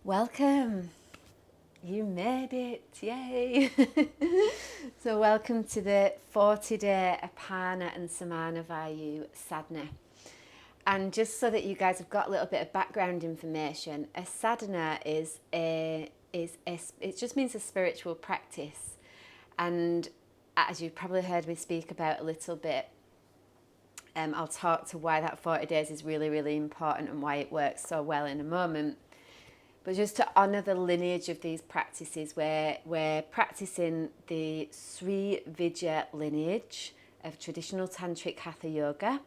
Welcome. You made it. Yay. So welcome to the 40-day Apana and Samana Vayu Sadhana. And just so that you guys have got a little bit of background information, a sadhana it just means a spiritual practice. And as you've probably heard me speak about a little bit, I'll talk to why that 40 days is really, really important and why it works so well in a moment. But just to honour the lineage of these practices, we're practicing the Sri Vidya lineage of traditional tantric hatha yoga,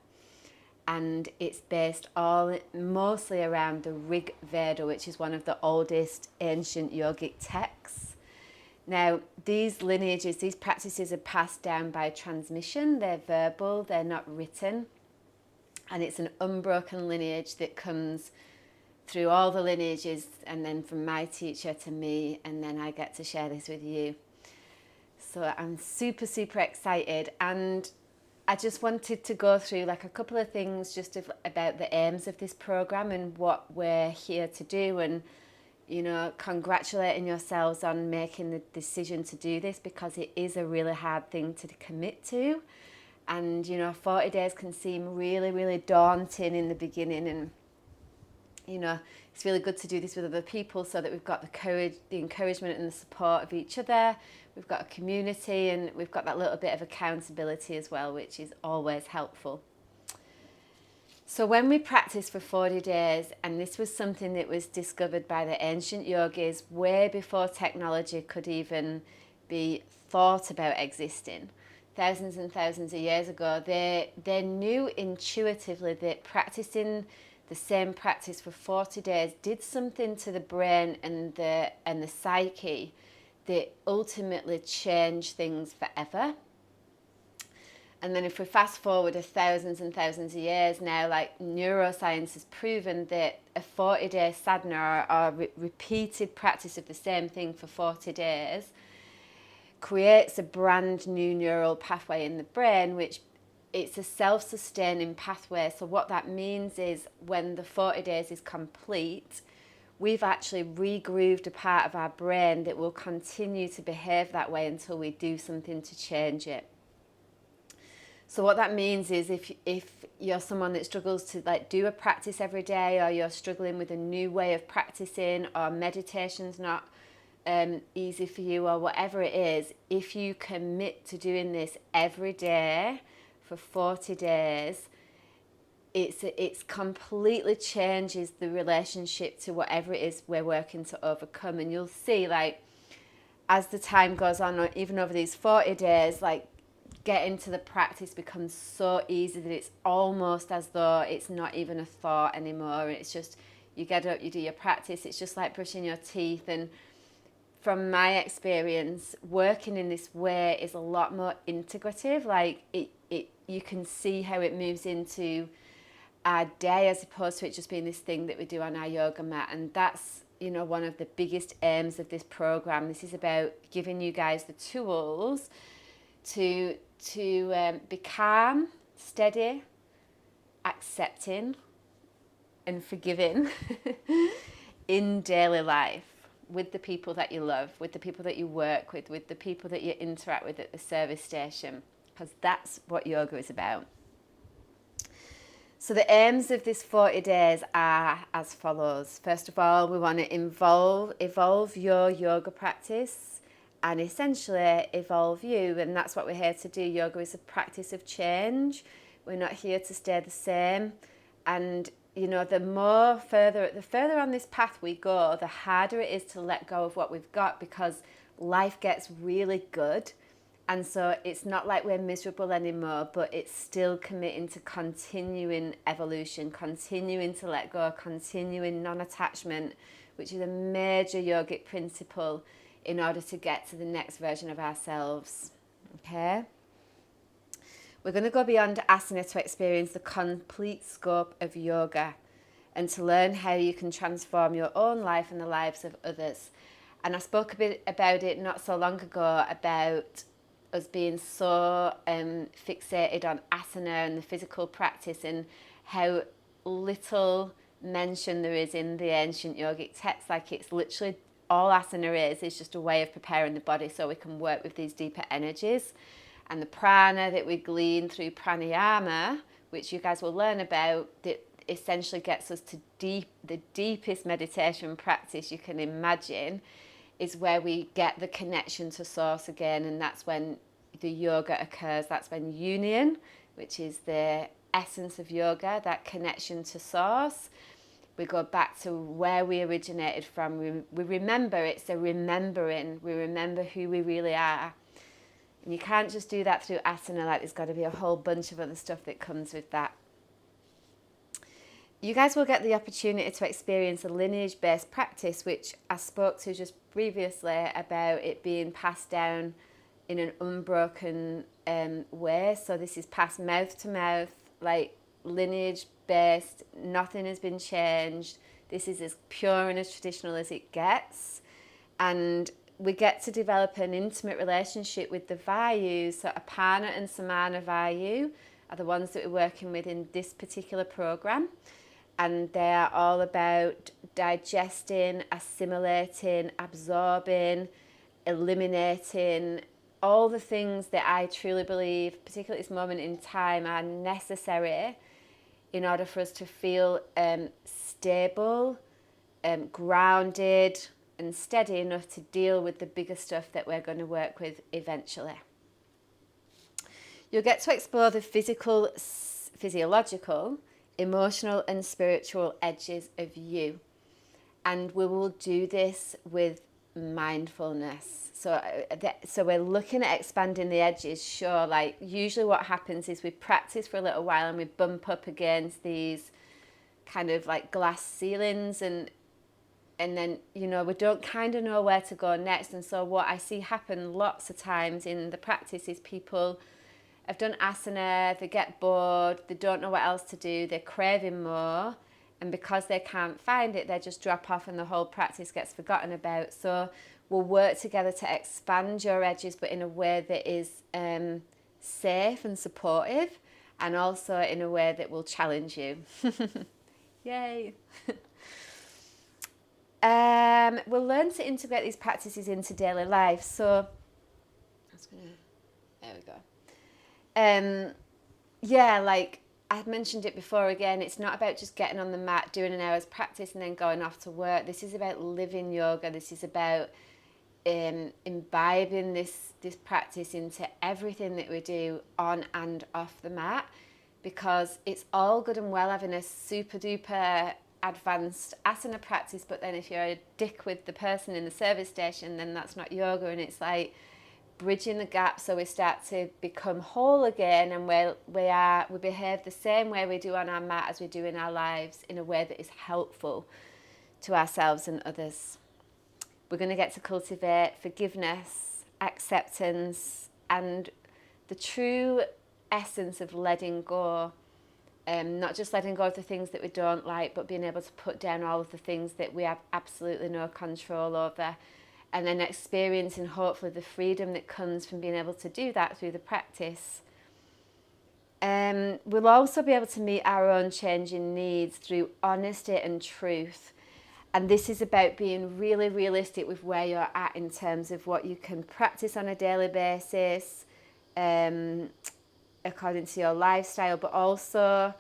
and it's based all mostly around the Rig Veda, which is one of the oldest ancient yogic texts. Now, these lineages, these practices are passed down by transmission. They're verbal, they're not written, and it's an unbroken lineage that comes through all the lineages, and then from my teacher to me, and then I get to share this with you. So I'm super, super excited, and I just wanted to go through like a couple of things just about the aims of this program and what we're here to do, and congratulating yourselves on making the decision to do this, because it is a really hard thing to commit to. And 40 days can seem really, really daunting in the beginning, and it's really good to do this with other people so that we've got the courage, the encouragement and the support of each other. We've got a community, and we've got that little bit of accountability as well, which is always helpful. So when we practice for 40 days, and this was something that was discovered by the ancient yogis way before technology could even be thought about existing, thousands and thousands of years ago, they knew intuitively that practicing the same practice for 40 days did something to the brain and the psyche that ultimately changed things forever. And then if we fast forward thousands and thousands of years now, like neuroscience has proven that a 40-day sadhana or repeated practice of the same thing for 40 days creates a brand new neural pathway in the brain, which it's a self-sustaining pathway. So what that means is when the 40 days is complete, we've actually regrooved a part of our brain that will continue to behave that way until we do something to change it. So what that means is if you're someone that struggles to do a practice every day, or you're struggling with a new way of practicing, or meditation's not easy for you, or whatever it is, if you commit to doing this every day for 40 days, it's completely changes the relationship to whatever it is we're working to overcome. And you'll see, as the time goes on, or even over these 40 days, getting to the practice becomes so easy that it's almost as though it's not even a thought anymore. It's just, you get up, you do your practice. It's just like brushing your teeth. And from my experience, working in this way is a lot more integrative. You can see how it moves into our day, as opposed to it just being this thing that we do on our yoga mat. And that's one of the biggest aims of this program. This is about giving you guys the tools to be calm, steady, accepting and forgiving in daily life, with the people that you love, with the people that you work with the people that you interact with at the service station, because that's what yoga is about. So the aims of this 40 days are as follows. First of all, we want to evolve your yoga practice and essentially evolve you. And that's what we're here to do. Yoga is a practice of change. We're not here to stay the same. And the further on this path we go, the harder it is to let go of what we've got, because life gets really good. And so it's not like we're miserable anymore, but it's still committing to continuing evolution, continuing to let go, continuing non-attachment, which is a major yogic principle in order to get to the next version of ourselves. Okay? We're going to go beyond asana to experience the complete scope of yoga, and to learn how you can transform your own life and the lives of others. And I spoke a bit about it not so long ago, about us being so fixated on asana and the physical practice, and how little mention there is in the ancient yogic texts. Like, it's literally all asana is just a way of preparing the body so we can work with these deeper energies. And the prana that we glean through pranayama, which you guys will learn about, that essentially gets us to the deepest meditation practice you can imagine, is where we get the connection to source again. And that's when the yoga occurs. That's when union, which is the essence of yoga, that connection to source. We go back to where we originated from. We remember, it's a remembering. We remember who we really are. And you can't just do that through asana. Like, there's got to be a whole bunch of other stuff that comes with that. You guys will get the opportunity to experience a lineage-based practice, which I spoke to just previously about it being passed down in an unbroken way. So this is passed mouth to mouth, like lineage-based. Nothing has been changed. This is as pure and as traditional as it gets. And we get to develop an intimate relationship with the Vayus. So Apana and Samana Vayu are the ones that we're working with in this particular program. And they are all about digesting, assimilating, absorbing, eliminating all the things that I truly believe, particularly at this moment in time, are necessary in order for us to feel stable, grounded, and steady enough to deal with the bigger stuff that we're going to work with eventually. You'll get to explore the physical, physiological, emotional and spiritual edges of you. And we will do this with mindfulness. So we're looking at expanding the edges, sure. Like, usually what happens is we practice for a little while and we bump up against these kind of like glass ceilings, and then, you know, we don't kind of know where to go next. And so what I see happen lots of times in the practice is people have done asana, they get bored, they don't know what else to do, they're craving more, and because they can't find it, they just drop off and the whole practice gets forgotten about. So we'll work together to expand your edges, but in a way that is safe and supportive, and also in a way that will challenge you. Yay! We'll learn to integrate these practices into daily life. So, there we go. Yeah, like I mentioned it before again, it's not about just getting on the mat, doing an hour's practice and then going off to work. This is about living yoga. This is about imbibing this practice into everything that we do on and off the mat, because it's all good and well having a super duper advanced asana practice, but then if you're a dick with the person in the service station, then that's not yoga. And it's like bridging the gap so we start to become whole again, and we behave the same way we do on our mat as we do in our lives, in a way that is helpful to ourselves and others. We're going to get to cultivate forgiveness, acceptance, and the true essence of letting go. Not just letting go of the things that we don't like, but being able to put down all of the things that we have absolutely no control over, and then experiencing hopefully the freedom that comes from being able to do that through the practice. We'll also be able to meet our own changing needs through honesty and truth. And this is about being really realistic with where you're at in terms of what you can practice on a daily basis, according to your lifestyle, but also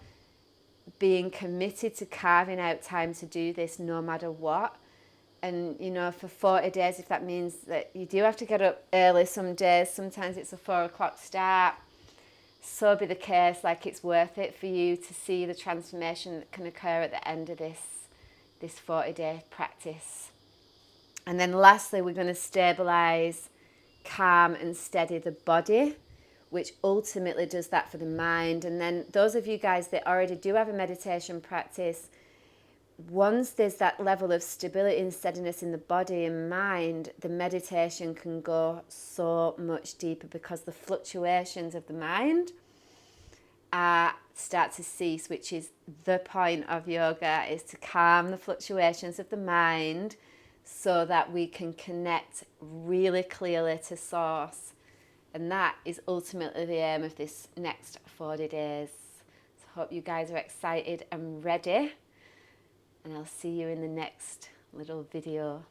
being committed to carving out time to do this no matter what. And, you know, for 40 days, if that means that you do have to get up early some days, sometimes it's a 4 o'clock start, so be the case. Like, it's worth it for you to see the transformation that can occur at the end of this 40-day practice. And then lastly, we're going to stabilize, calm and steady the body, which ultimately does that for the mind. And then those of you guys that already do have a meditation practice, once there's that level of stability and steadiness in the body and mind, the meditation can go so much deeper, because the fluctuations of the mind start to cease, which is the point of yoga, is to calm the fluctuations of the mind so that we can connect really clearly to source. And that is ultimately the aim of this next 40 days. So I hope you guys are excited and ready and I'll see you in the next little video.